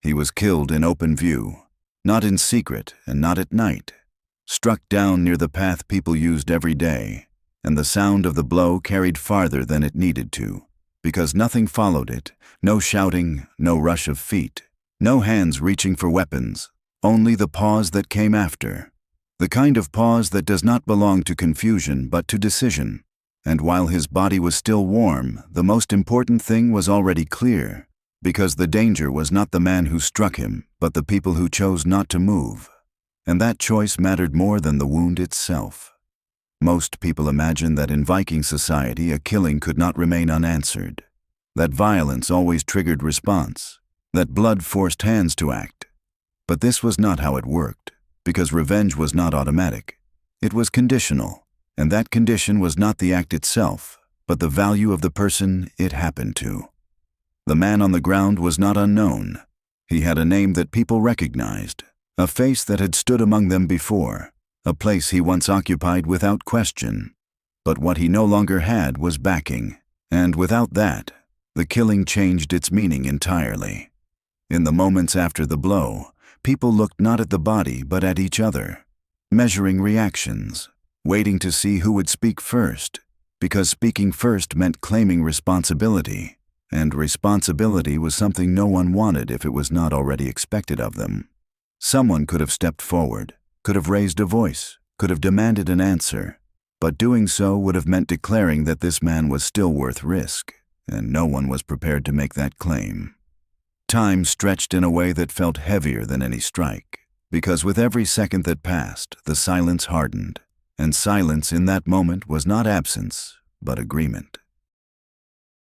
He was killed in open view, not in secret and not at night, struck down near the path people used every day, and the sound of the blow carried farther than it needed to, because nothing followed it, no shouting, no rush of feet, no hands reaching for weapons, only the pause that came after, the kind of pause that does not belong to confusion but to decision. And while his body was still warm, the most important thing was already clear, because the danger was not the man who struck him, but the people who chose not to move. And that choice mattered more than the wound itself. Most people imagine that in Viking society a killing could not remain unanswered, that violence always triggered response, that blood forced hands to act. But this was not how it worked, because revenge was not automatic. It was conditional, and that condition was not the act itself, but the value of the person it happened to. The man on the ground was not unknown. He had a name that people recognized, a face that had stood among them before, a place he once occupied without question. But what he no longer had was backing, and without that, the killing changed its meaning entirely. In the moments after the blow, people looked not at the body but at each other, measuring reactions, waiting to see who would speak first, because speaking first meant claiming responsibility, and responsibility was something no one wanted if it was not already expected of them. Someone could have stepped forward, could have raised a voice, could have demanded an answer, but doing so would have meant declaring that this man was still worth risk, and no one was prepared to make that claim. Time stretched in a way that felt heavier than any strike, because with every second that passed, the silence hardened, and silence in that moment was not absence, but agreement.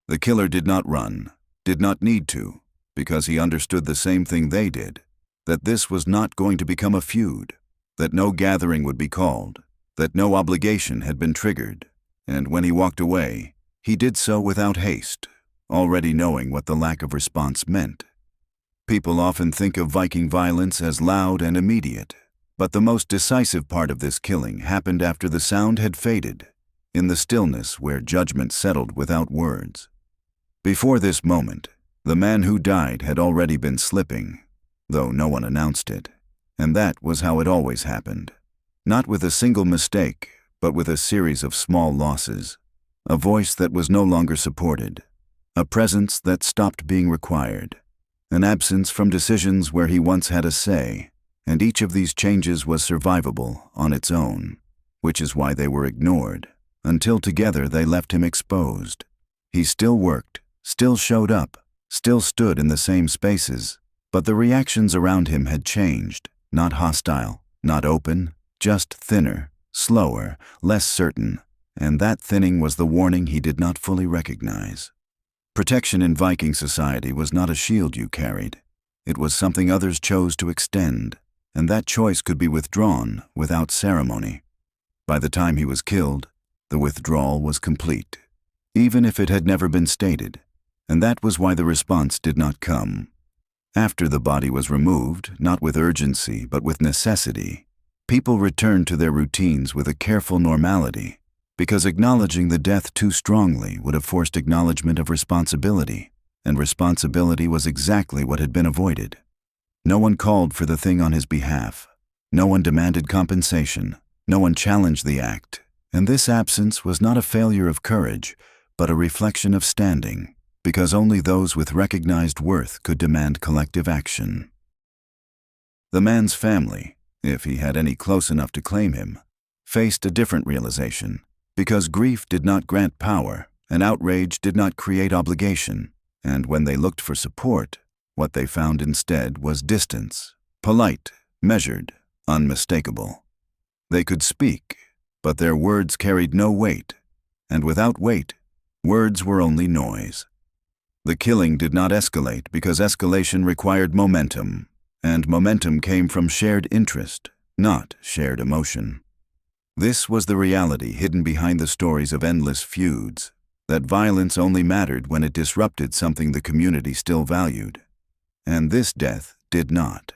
The killer did not run, did not need to, because he understood the same thing they did, that this was not going to become a feud, that no gathering would be called, that no obligation had been triggered, and when he walked away, he did so without haste, already knowing what the lack of response meant. People often think of Viking violence as loud and immediate, but the most decisive part of this killing happened after the sound had faded, in the stillness where judgment settled without words. Before this moment, the man who died had already been slipping, though no one announced it, and that was how it always happened. Not with a single mistake, but with a series of small losses, a voice that was no longer supported, a presence that stopped being required, an absence from decisions where he once had a say, and each of these changes was survivable on its own, which is why they were ignored, until together they left him exposed. He still worked, still showed up, still stood in the same spaces, but the reactions around him had changed, not hostile, not open, just thinner, slower, less certain, and that thinning was the warning he did not fully recognize. Protection in Viking society was not a shield you carried. It was something others chose to extend, and that choice could be withdrawn without ceremony. By the time he was killed, the withdrawal was complete, even if it had never been stated, and that was why the response did not come. After the body was removed, not with urgency but with necessity, people returned to their routines with a careful normality, because acknowledging the death too strongly would have forced acknowledgement of responsibility, and responsibility was exactly what had been avoided. No one called for the thing on his behalf. No one demanded compensation. No one challenged the act, and this absence was not a failure of courage, but a reflection of standing, because only those with recognized worth could demand collective action. The man's family, if he had any close enough to claim him, faced a different realization, because grief did not grant power, and outrage did not create obligation, and when they looked for support, what they found instead was distance, polite, measured, unmistakable. They could speak, but their words carried no weight, and without weight, words were only noise. The killing did not escalate because escalation required momentum, and momentum came from shared interest, not shared emotion. This was the reality hidden behind the stories of endless feuds, that violence only mattered when it disrupted something the community still valued. And this death did not.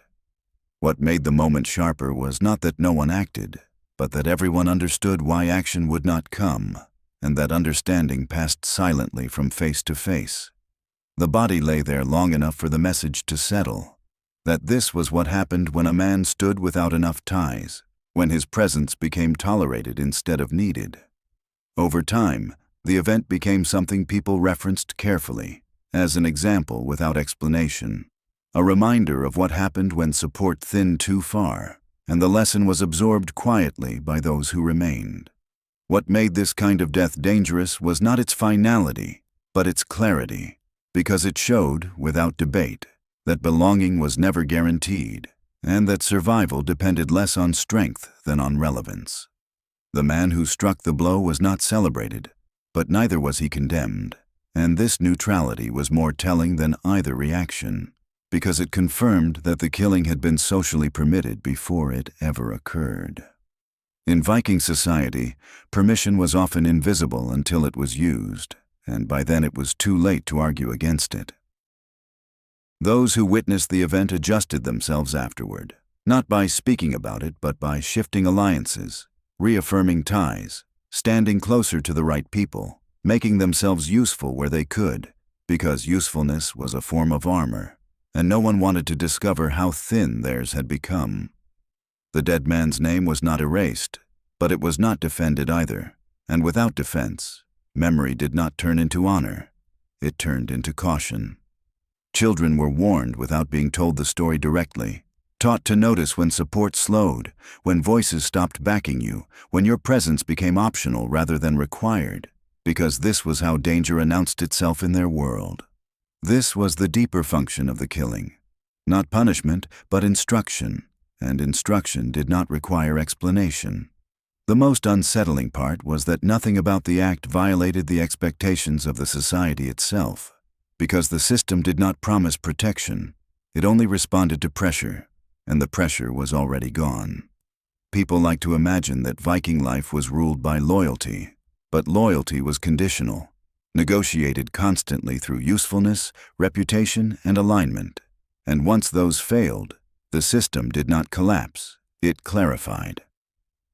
What made the moment sharper was not that no one acted, but that everyone understood why action would not come, and that understanding passed silently from face to face. The body lay there long enough for the message to settle, that this was what happened when a man stood without enough ties, when his presence became tolerated instead of needed. Over time, the event became something people referenced carefully, as an example without explanation, a reminder of what happened when support thinned too far, and the lesson was absorbed quietly by those who remained. What made this kind of death dangerous was not its finality, but its clarity, because it showed, without debate, that belonging was never guaranteed, and that survival depended less on strength than on relevance. The man who struck the blow was not celebrated, but neither was he condemned, and this neutrality was more telling than either reaction, because it confirmed that the killing had been socially permitted before it ever occurred. In Viking society, permission was often invisible until it was used, and by then it was too late to argue against it. Those who witnessed the event adjusted themselves afterward, not by speaking about it, but by shifting alliances, reaffirming ties, standing closer to the right people, making themselves useful where they could, because usefulness was a form of armor, and no one wanted to discover how thin theirs had become. The dead man's name was not erased, but it was not defended either, and without defense, memory did not turn into honor, it turned into caution. Children were warned without being told the story directly, taught to notice when support slowed, when voices stopped backing you, when your presence became optional rather than required, because this was how danger announced itself in their world. This was the deeper function of the killing. Not punishment, but instruction, and instruction did not require explanation. The most unsettling part was that nothing about the act violated the expectations of the society itself, because the system did not promise protection, it only responded to pressure, and the pressure was already gone. People like to imagine that Viking life was ruled by loyalty, but loyalty was conditional, negotiated constantly through usefulness, reputation, and alignment, and once those failed, the system did not collapse, it clarified.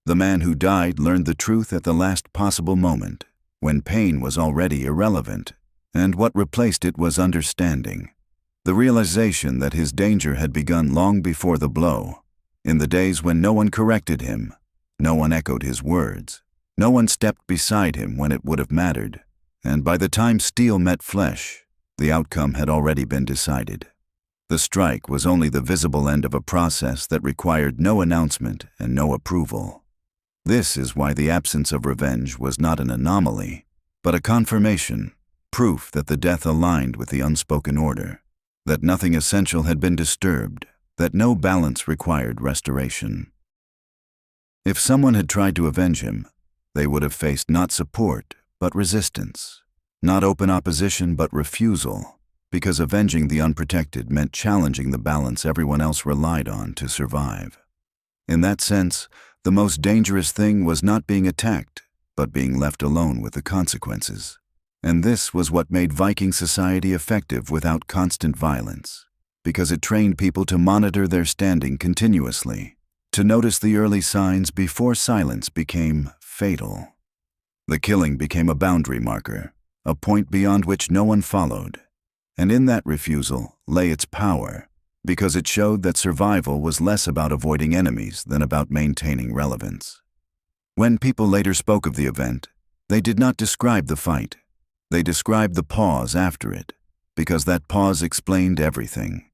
The man who died learned the truth at the last possible moment, when pain was already irrelevant, and what replaced it was understanding. The realization that his danger had begun long before the blow, in the days when no one corrected him, no one echoed his words, no one stepped beside him when it would have mattered, and by the time steel met flesh, the outcome had already been decided. The strike was only the visible end of a process that required no announcement and no approval. This is why the absence of revenge was not an anomaly, but a confirmation, proof that the death aligned with the unspoken order, that nothing essential had been disturbed, that no balance required restoration. If someone had tried to avenge him, they would have faced not support, but resistance, not open opposition, but refusal, because avenging the unprotected meant challenging the balance everyone else relied on to survive. In that sense, the most dangerous thing was not being attacked, but being left alone with the consequences. And this was what made Viking society effective without constant violence, because it trained people to monitor their standing continuously, to notice the early signs before silence became fatal. The killing became a boundary marker, a point beyond which no one followed, and in that refusal lay its power, because it showed that survival was less about avoiding enemies than about maintaining relevance. When people later spoke of the event, they did not describe the fight. They described the pause after it, because that pause explained everything.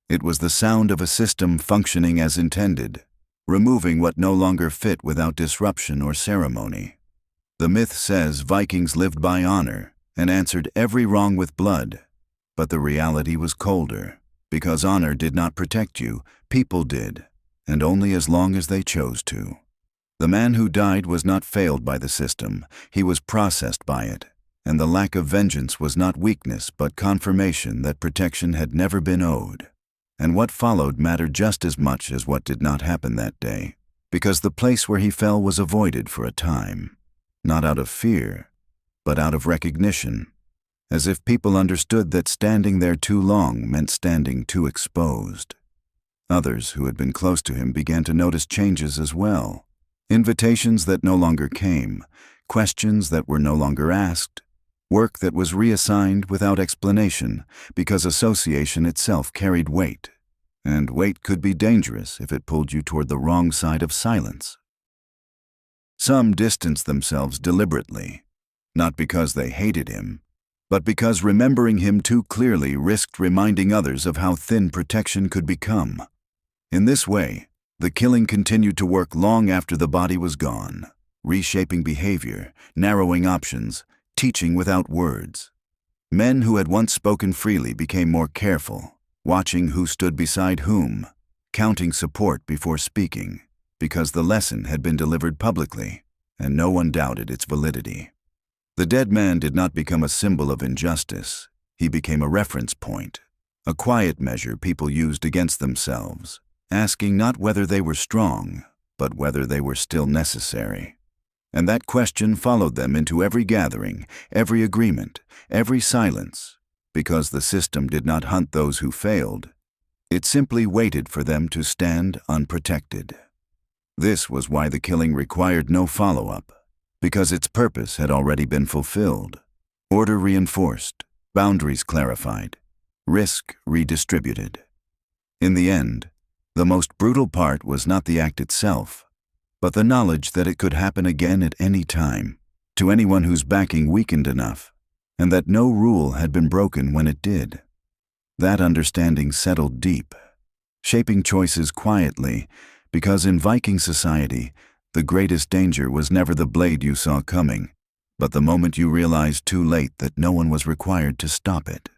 It was the sound of a system functioning as intended, removing what no longer fit without disruption or ceremony. The myth says Vikings lived by honor and answered every wrong with blood, but the reality was colder, because honor did not protect you, people did, and only as long as they chose to. The man who died was not failed by the system, he was processed by it. And the lack of vengeance was not weakness but confirmation that protection had never been owed. And what followed mattered just as much as what did not happen that day, because the place where he fell was avoided for a time, not out of fear, but out of recognition, as if people understood that standing there too long meant standing too exposed. Others who had been close to him began to notice changes as well, invitations that no longer came, questions that were no longer asked, work that was reassigned without explanation because association itself carried weight, And wait could be dangerous if it pulled you toward the wrong side of silence. Some distanced themselves deliberately, not because they hated him, but because remembering him too clearly risked reminding others of how thin protection could become. In this way, the killing continued to work long after the body was gone, reshaping behavior, narrowing options, teaching without words. Men who had once spoken freely became more careful, watching who stood beside whom, counting support before speaking, because the lesson had been delivered publicly, and no one doubted its validity. The dead man did not become a symbol of injustice. He became a reference point, a quiet measure people used against themselves, asking not whether they were strong, but whether they were still necessary. And that question followed them into every gathering, every agreement, every silence, because the system did not hunt those who failed. It simply waited for them to stand unprotected. This was why the killing required no follow-up, because its purpose had already been fulfilled. Order reinforced, boundaries clarified, risk redistributed. In the end, the most brutal part was not the act itself, but the knowledge that it could happen again at any time, to anyone whose backing weakened enough, and that no rule had been broken when it did. That understanding settled deep, shaping choices quietly, because in Viking society, the greatest danger was never the blade you saw coming, but the moment you realized too late that no one was required to stop it.